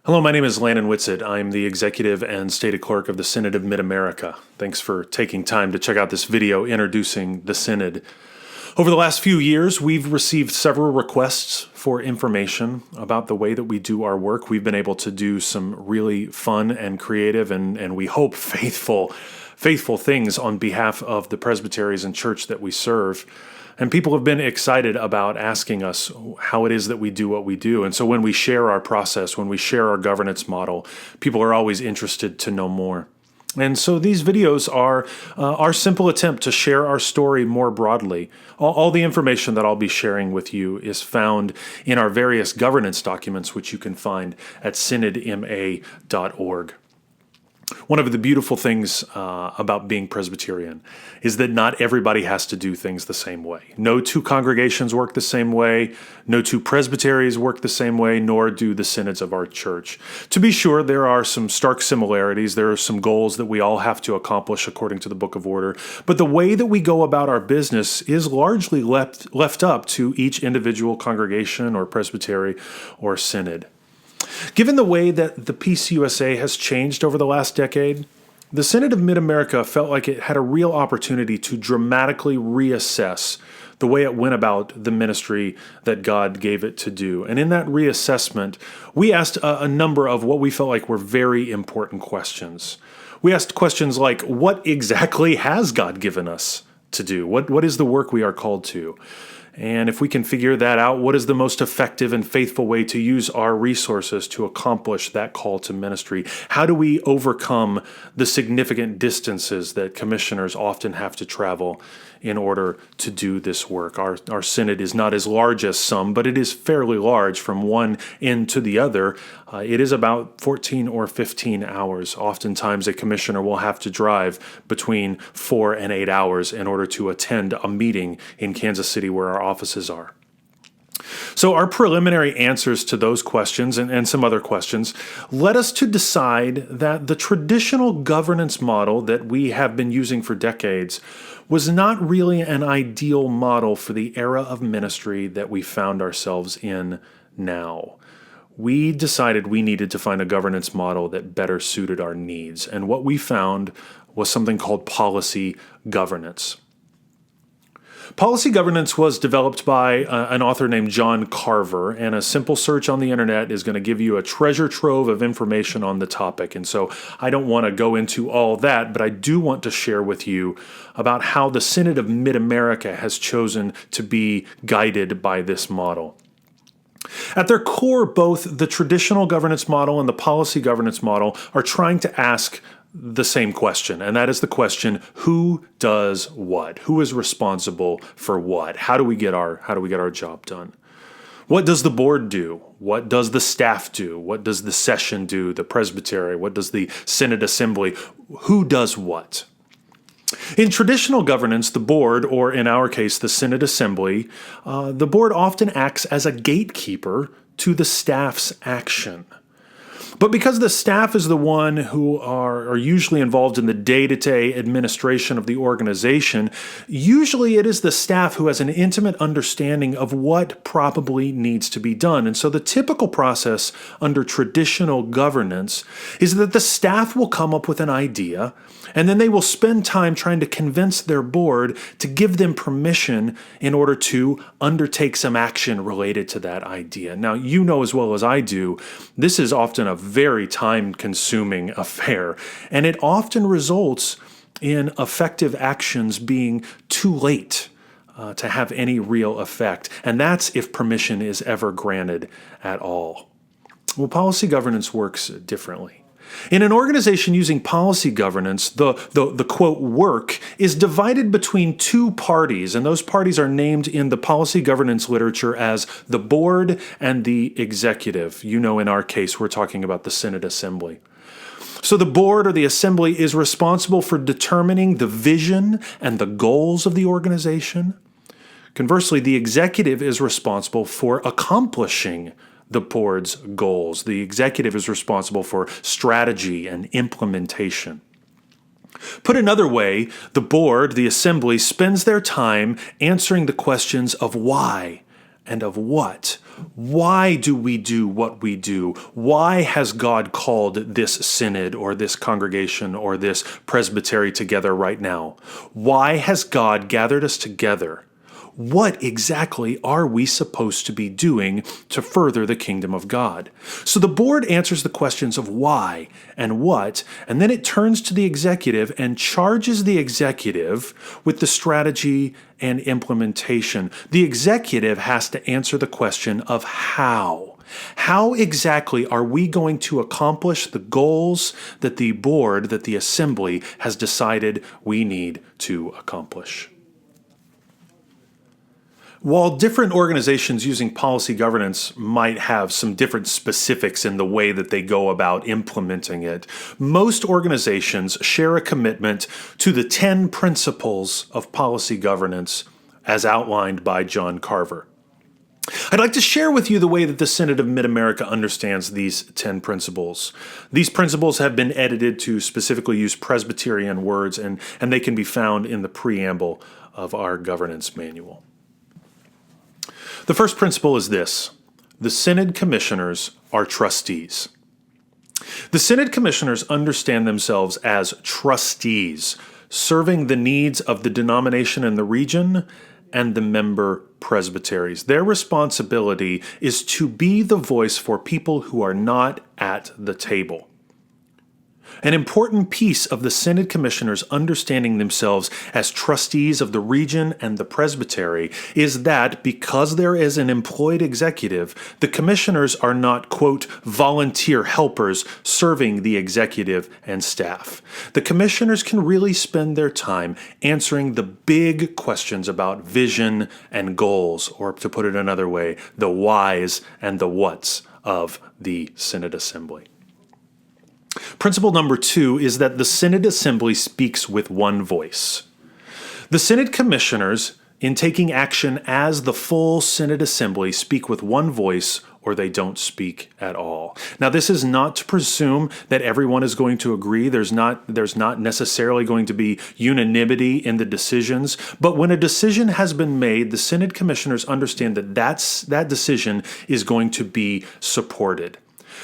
Hello, my name is Landon Whitsitt. I'm the Executive and Stated Clerk of the Synod of Mid-America. Thanks for taking time to check out this video introducing the Synod. Over the last few years, we've received several requests for information about the way that we do our work. We've been able to do some really fun and creative and we hope faithful things on behalf of the presbyteries and church that we serve. And people have been excited about asking us how it is that we do what we do. And so when we share our process, when we share our governance model, people are always interested to know more. And so these videos are our simple attempt to share our story more broadly. All the information that I'll be sharing with you is found in our various governance documents, which you can find at synodma.org. One of the beautiful things about being Presbyterian is that not everybody has to do things the same way. No two congregations work the same way, no two presbyteries work the same way, nor do the synods of our church. To be sure, there are some stark similarities. There are some goals that we all have to accomplish according to the Book of Order, but the way that we go about our business is largely left up to each individual congregation or presbytery or synod. Given the way that the PCUSA has changed over the last decade, the Synod of Mid-America felt like it had a real opportunity to dramatically reassess the way it went about the ministry that God gave it to do. And in that reassessment, we asked a number of what we felt like were very important questions. We asked questions like, what exactly has God given us to do? What is the work we are called to? And if we can figure that out, what is the most effective and faithful way to use our resources to accomplish that call to ministry? How do we overcome the significant distances that commissioners often have to travel in order to do this work? Our synod is not as large as some, but it is fairly large from one end to the other. It is about 14 or 15 hours. Oftentimes a commissioner will have to drive between 4 and 8 hours in order to attend a meeting in Kansas City where our offices are. So our preliminary answers to those questions and some other questions led us to decide that the traditional governance model that we have been using for decades was not really an ideal model for the era of ministry that we found ourselves in now. We decided we needed to find a governance model that better suited our needs, and what we found was something called policy governance. Policy governance was developed by an author named John Carver, and a simple search on the internet is going to give you a treasure trove of information on the topic. And so I don't want to go into all that, but I do want to share with you about how the Synod of Mid-America has chosen to be guided by this model. At their core, both the traditional governance model and the policy governance model are trying to ask the same question, and that is the question, who does what? Who is responsible for what? How do we get our job done? What does the board do? What does the staff do? What does the session do? The presbytery? What does the synod assembly? Who does what? In traditional governance, the board, or in our case, the synod assembly, the board often acts as a gatekeeper to the staff's action. But because the staff is the one who are usually involved in the day-to-day administration of the organization, usually it is the staff who has an intimate understanding of what probably needs to be done. And so the typical process under traditional governance is that the staff will come up with an idea, and then they will spend time trying to convince their board to give them permission in order to undertake some action related to that idea. Now, you know as well as I do, this is often a very time-consuming affair, and it often results in effective actions being too late to have any real effect, and that's if permission is ever granted at all. Well, policy governance works differently. In an organization using policy governance, the quote work is divided between two parties, and those parties are named in the policy governance literature as the board and the executive. You know, in our case, we're talking about the synod assembly. So the board or the assembly is responsible for determining the vision and the goals of the organization. Conversely, the executive is responsible for accomplishing the board's goals. The executive is responsible for strategy and implementation. Put another way, the board, the assembly, spends their time answering the questions of why and of what. Why do we do what we do? Why has God called this synod or this congregation or this presbytery together right now? Why has God gathered us together? What exactly are we supposed to be doing to further the kingdom of God? So the board answers the questions of why and what, and then it turns to the executive and charges the executive with the strategy and implementation. The executive has to answer the question of how. How exactly are we going to accomplish the goals that the board, that the assembly has decided we need to accomplish? While different organizations using policy governance might have some different specifics in the way that they go about implementing it, most organizations share a commitment to the 10 principles of policy governance as outlined by John Carver. I'd like to share with you the way that the Synod of Mid-America understands these 10 principles. These principles have been edited to specifically use Presbyterian words, and they can be found in the preamble of our governance manual. The first principle is this: the Synod commissioners are trustees. The Synod commissioners understand themselves as trustees, serving the needs of the denomination and the region and the member presbyteries. Their responsibility is to be the voice for people who are not at the table. An important piece of the Synod commissioners understanding themselves as trustees of the region and the presbytery is that because there is an employed executive, the commissioners are not, quote, volunteer helpers serving the executive and staff. The commissioners can really spend their time answering the big questions about vision and goals, or to put it another way, the whys and the whats of the Synod Assembly. Principle number 2 is that the Synod Assembly speaks with one voice. The Synod commissioners, in taking action as the full Synod Assembly, speak with one voice or they don't speak at all. Now, this is not to presume that everyone is going to agree. There's not necessarily going to be unanimity in the decisions, but when a decision has been made, the Synod commissioners understand that that decision is going to be supported.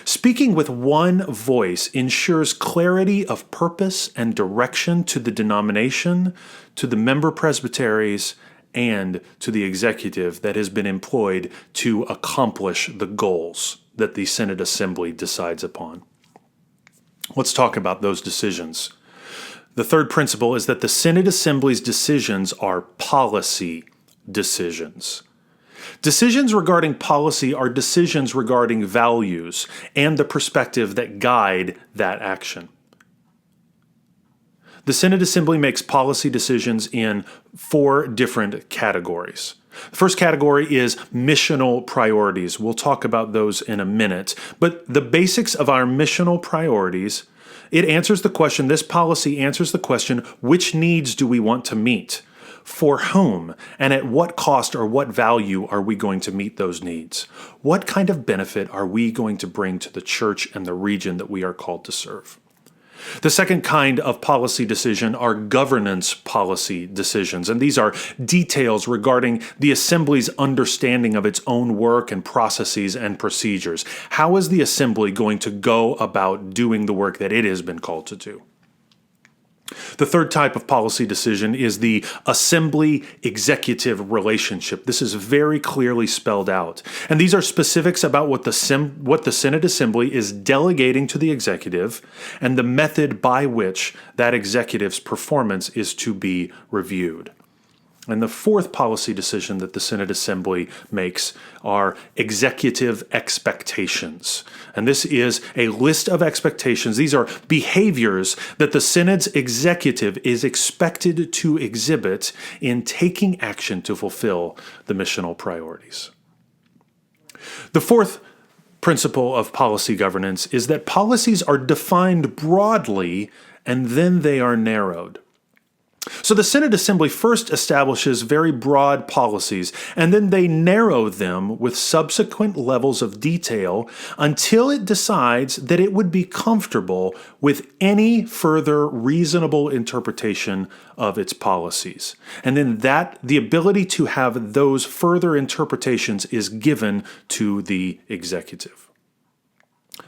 Speaking with one voice ensures clarity of purpose and direction to the denomination, to the member presbyteries, and to the executive that has been employed to accomplish the goals that the Synod Assembly decides upon. Let's talk about those decisions. The third principle is that the Synod Assembly's decisions are policy decisions. Decisions regarding policy are decisions regarding values and the perspective that guide that action. The Synod Assembly makes policy decisions in 4 different categories. The first category is missional priorities. We'll talk about those in a minute. But the basics of our missional priorities, it answers the question, this policy answers the question, which needs do we want to meet? For whom, and at what cost or what value are we going to meet those needs? What kind of benefit are we going to bring to the church and the region that we are called to serve? The second kind of policy decision are governance policy decisions, and these are details regarding the Assembly's understanding of its own work and processes and procedures. How is the Assembly going to go about doing the work that it has been called to do? The third type of policy decision is the assembly-executive relationship. This is very clearly spelled out. And these are specifics about what the Synod Assembly is delegating to the executive and the method by which that executive's performance is to be reviewed. And the fourth policy decision that the Synod Assembly makes are executive expectations. And this is a list of expectations. These are behaviors that the Synod's executive is expected to exhibit in taking action to fulfill the missional priorities. The fourth principle of policy governance is that policies are defined broadly and then they are narrowed. So the Synod Assembly first establishes very broad policies, and then they narrow them with subsequent levels of detail until it decides that it would be comfortable with any further reasonable interpretation of its policies. And then the ability to have those further interpretations is given to the executive.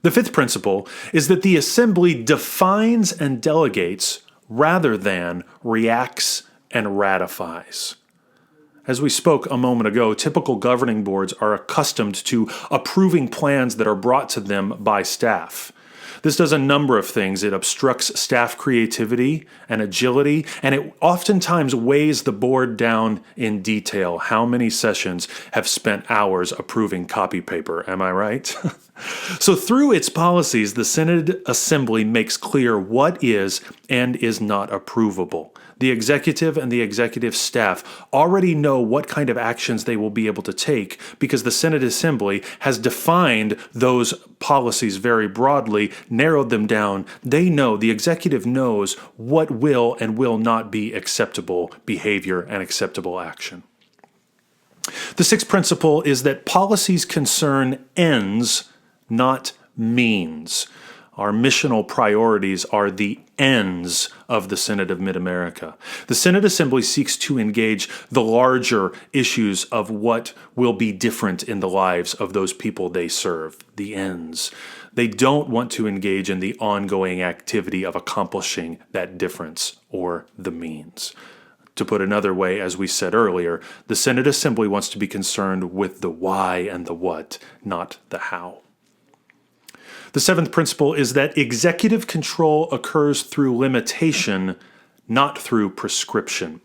The fifth principle is that the assembly defines and delegates rather than reacts and ratifies. As we spoke a moment ago, typical governing boards are accustomed to approving plans that are brought to them by staff. This does a number of things. It obstructs staff creativity and agility, and it oftentimes weighs the board down in detail. How many sessions have spent hours approving copy paper? Am I right? So through its policies, the Synod Assembly makes clear what is and is not approvable. The executive and the executive staff already know what kind of actions they will be able to take because the Synod Assembly has defined those policies very broadly, narrowed them down. They know, the executive knows what will and will not be acceptable behavior and acceptable action. The sixth principle is that policies concern ends, not means. Our missional priorities are the ends of the Synod of Mid-America. The Synod Assembly seeks to engage the larger issues of what will be different in the lives of those people they serve, the ends. They don't want to engage in the ongoing activity of accomplishing that difference or the means. To put another way, as we said earlier, the Synod Assembly wants to be concerned with the why and the what, not the how. The seventh principle is that executive control occurs through limitation, not through prescription.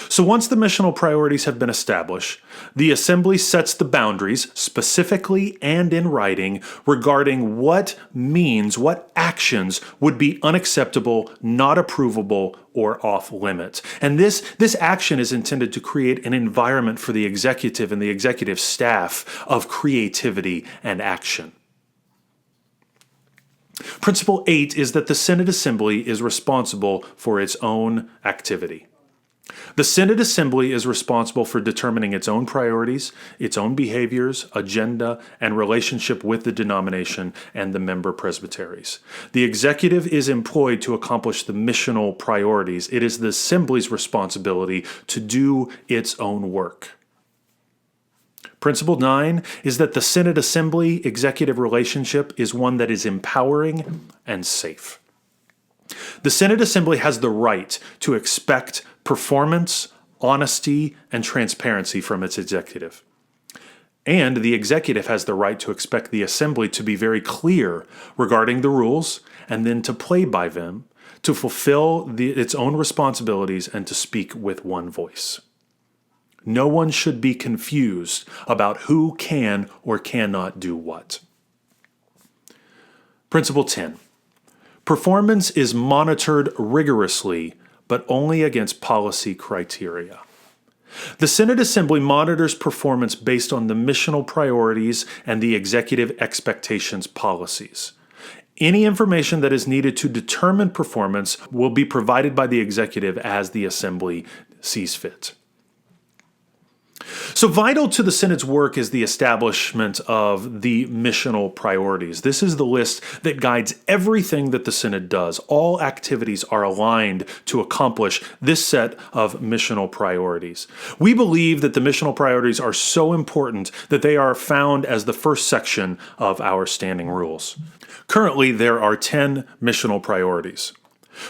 So once the missional priorities have been established, the assembly sets the boundaries, specifically and in writing, regarding what means, what actions would be unacceptable, not approvable, or off limits. And this action is intended to create an environment for the executive and the executive staff of creativity and action. Principle 8 is that the Synod Assembly is responsible for its own activity. The Synod Assembly is responsible for determining its own priorities, its own behaviors, agenda, and relationship with the denomination and the member presbyteries. The executive is employed to accomplish the missional priorities. It is the Assembly's responsibility to do its own work. Principle 9 is that the Synod Assembly executive relationship is one that is empowering and safe. The Synod Assembly has the right to expect performance, honesty, and transparency from its executive. And the executive has the right to expect the assembly to be very clear regarding the rules and then to play by them, to fulfill its own responsibilities and to speak with one voice. No one should be confused about who can or cannot do what. Principle 10. Performance is monitored rigorously, but only against policy criteria. The Synod Assembly monitors performance based on the missional priorities and the executive expectations policies. Any information that is needed to determine performance will be provided by the executive as the assembly sees fit. So vital to the Synod's work is the establishment of the missional priorities. This is the list that guides everything that the Synod does. All activities are aligned to accomplish this set of missional priorities. We believe that the missional priorities are so important that they are found as the first section of our standing rules. Currently, there are 10 missional priorities.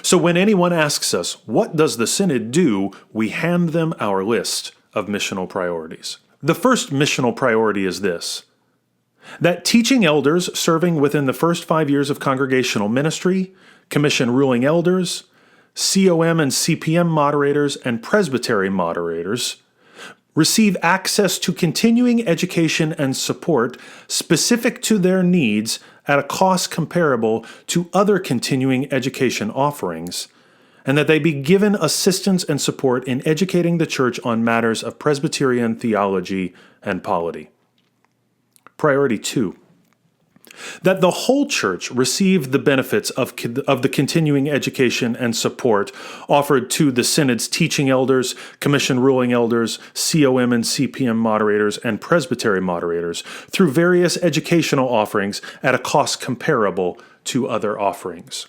So when anyone asks us, what does the Synod do, we hand them our list of missional priorities. The first missional priority is this: that teaching elders serving within the first 5 years of congregational ministry, commission ruling elders, COM and CPM moderators, and presbytery moderators receive access to continuing education and support specific to their needs at a cost comparable to other continuing education offerings, and that they be given assistance and support in educating the church on matters of Presbyterian theology and polity. Priority 2. that the whole church receive the benefits of the continuing education and support offered to the synod's teaching elders, commission ruling elders, COM and CPM moderators, and presbytery moderators through various educational offerings at a cost comparable to other offerings.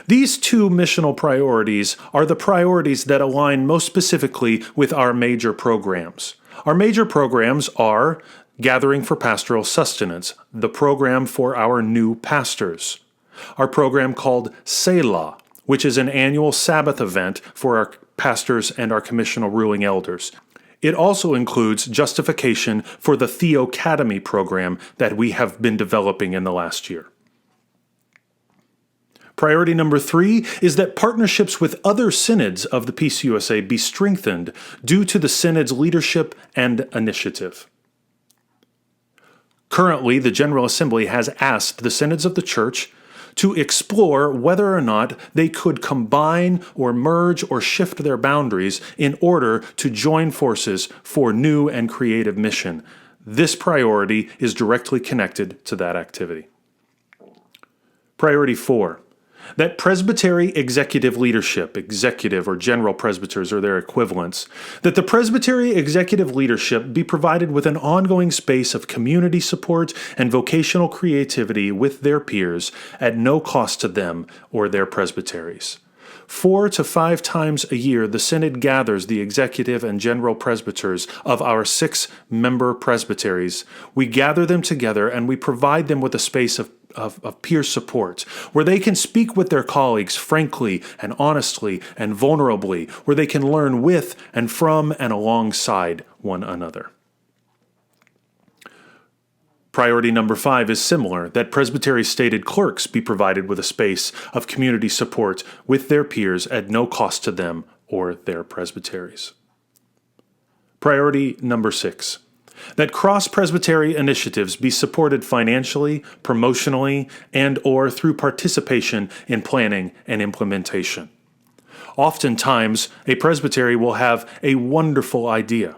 These two missional priorities are the priorities that align most specifically with our major programs. Our major programs are Gathering for Pastoral Sustenance, the program for our new pastors. Our program called Selah, which is an annual Sabbath event for our pastors and our commissional ruling elders. It also includes justification for the Theocademy program that we have been developing in the last year. Priority number 3 is that partnerships with other synods of the PCUSA be strengthened due to the synod's leadership and initiative. Currently, the General Assembly has asked the synods of the Church to explore whether or not they could combine or merge or shift their boundaries in order to join forces for new and creative mission. This priority is directly connected to that activity. Priority 4. That presbytery executive leadership, executive or general presbyters or their equivalents, that the presbytery executive leadership be provided with an ongoing space of community support and vocational creativity with their peers at no cost to them or their presbyteries. 4 to 5 times a year, the Synod gathers the executive and general presbyters of our 6-member presbyteries. We gather them together and we provide them with a space of peer support, where they can speak with their colleagues frankly and honestly and vulnerably, where they can learn with and from and alongside one another. Priority number 5 is similar, that presbytery stated clerks be provided with a space of community support with their peers at no cost to them or their presbyteries. Priority number 6. That cross-presbytery initiatives be supported financially, promotionally, and or through participation in planning and implementation. Oftentimes, a presbytery will have a wonderful idea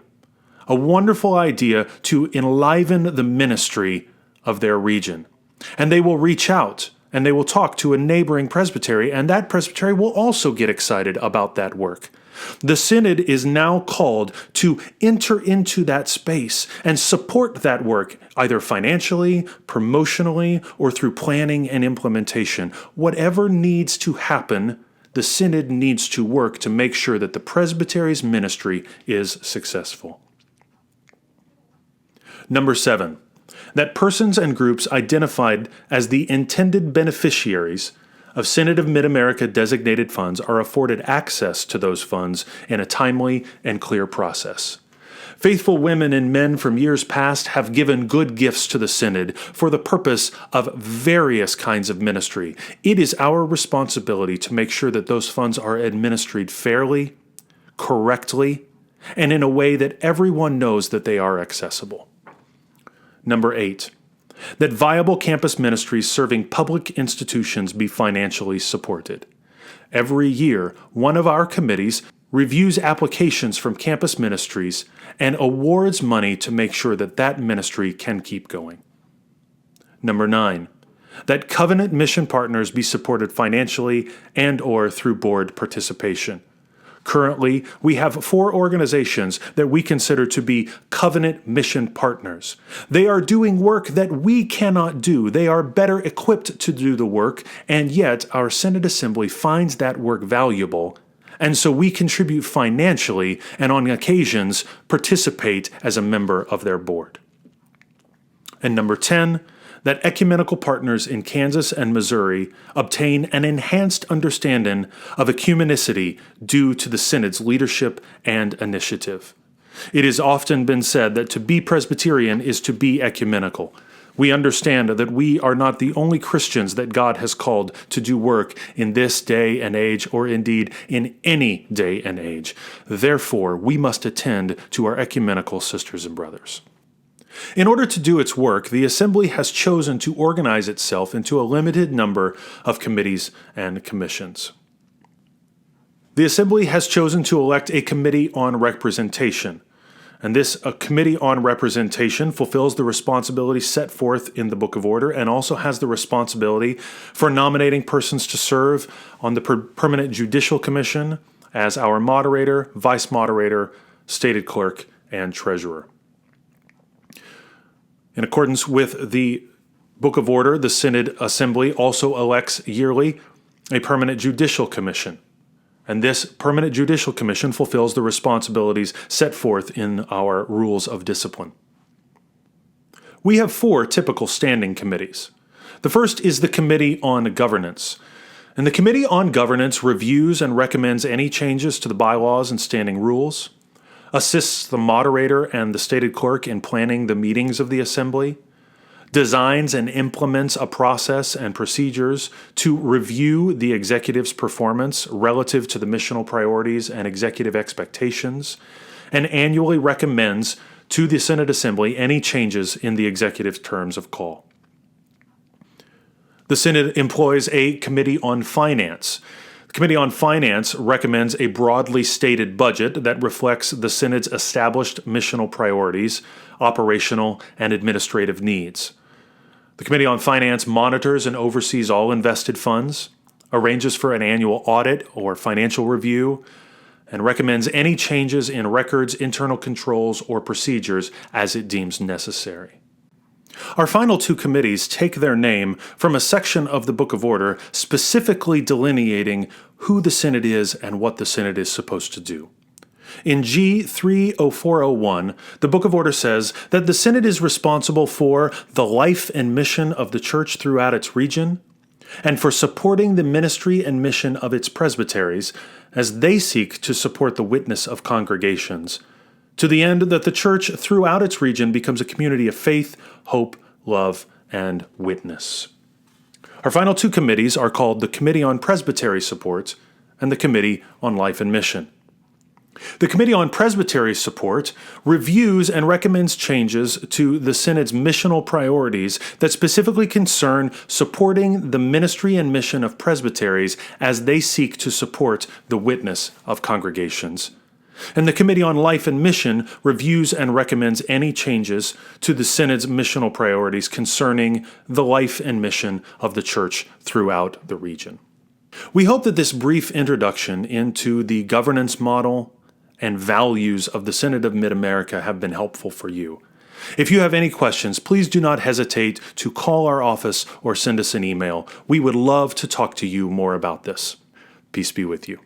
to enliven the ministry of their region. And they will reach out and they will talk to a neighboring presbytery, and that presbytery will also get excited about that work. The Synod is now called to enter into that space and support that work, either financially, promotionally, or through planning and implementation. Whatever needs to happen, the Synod needs to work to make sure that the presbytery's ministry is successful. Number 7, that persons and groups identified as the intended beneficiaries of Synod of Mid-America designated funds are afforded access to those funds in a timely and clear process. Faithful women and men from years past have given good gifts to the Synod for the purpose of various kinds of ministry. It is our responsibility to make sure that those funds are administered fairly, correctly, and in a way that everyone knows that they are accessible. Number 8. That viable campus ministries serving public institutions be financially supported. Every year, one of our committees reviews applications from campus ministries and awards money to make sure that that ministry can keep going. Number 9. That covenant mission partners be supported financially and or through board participation. Currently, we have 4 organizations that we consider to be covenant mission partners. They are doing work that we cannot do. They are better equipped to do the work, and yet our Synod Assembly finds that work valuable, and so we contribute financially and on occasions participate as a member of their board. And number 10, that ecumenical partners in Kansas and Missouri obtain an enhanced understanding of ecumenicity due to the Synod's leadership and initiative. It has often been said that to be Presbyterian is to be ecumenical. We understand that we are not the only Christians that God has called to do work in this day and age, or indeed in any day and age. Therefore, we must attend to our ecumenical sisters and brothers. In order to do its work, the Assembly has chosen to organize itself into a limited number of committees and commissions. The Assembly has chosen to elect a committee on representation. And this Committee on Representation fulfills the responsibilities set forth in the Book of Order and also has the responsibility for nominating persons to serve on the Permanent Judicial Commission as our moderator, vice moderator, stated clerk, and treasurer. In accordance with the Book of Order, the Synod Assembly also elects yearly a Permanent Judicial Commission. And this Permanent Judicial Commission fulfills the responsibilities set forth in our rules of discipline. We have 4 typical standing committees. The first is the Committee on Governance. And the Committee on Governance reviews and recommends any changes to the bylaws and standing rules, assists the moderator and the stated clerk in planning the meetings of the assembly, designs and implements a process and procedures to review the executive's performance relative to the missional priorities and executive expectations, and annually recommends to the Synod Assembly any changes in the executive's terms of call. The Synod employs a Committee on Finance. The Committee on Finance recommends a broadly stated budget that reflects the Synod's established missional priorities, operational, and administrative needs. The Committee on Finance monitors and oversees all invested funds, arranges for an annual audit or financial review, and recommends any changes in records, internal controls, or procedures as it deems necessary. Our final 2 committees take their name from a section of the Book of Order specifically delineating who the Synod is and what the Synod is supposed to do. In G 30401, the Book of Order says that the Synod is responsible for the life and mission of the Church throughout its region, and for supporting the ministry and mission of its presbyteries as they seek to support the witness of congregations, to the end that the Church throughout its region becomes a community of faith, hope, love, and witness. Our final 2 committees are called the Committee on Presbytery Support and the Committee on Life and Mission. The Committee on Presbytery Support reviews and recommends changes to the Synod's missional priorities that specifically concern supporting the ministry and mission of presbyteries as they seek to support the witness of congregations. And the Committee on Life and Mission reviews and recommends any changes to the Synod's missional priorities concerning the life and mission of the Church throughout the region. We hope that this brief introduction into the governance model and values of the Synod of Mid-America have been helpful for you. If you have any questions, please do not hesitate to call our office or send us an email. We would love to talk to you more about this. Peace be with you.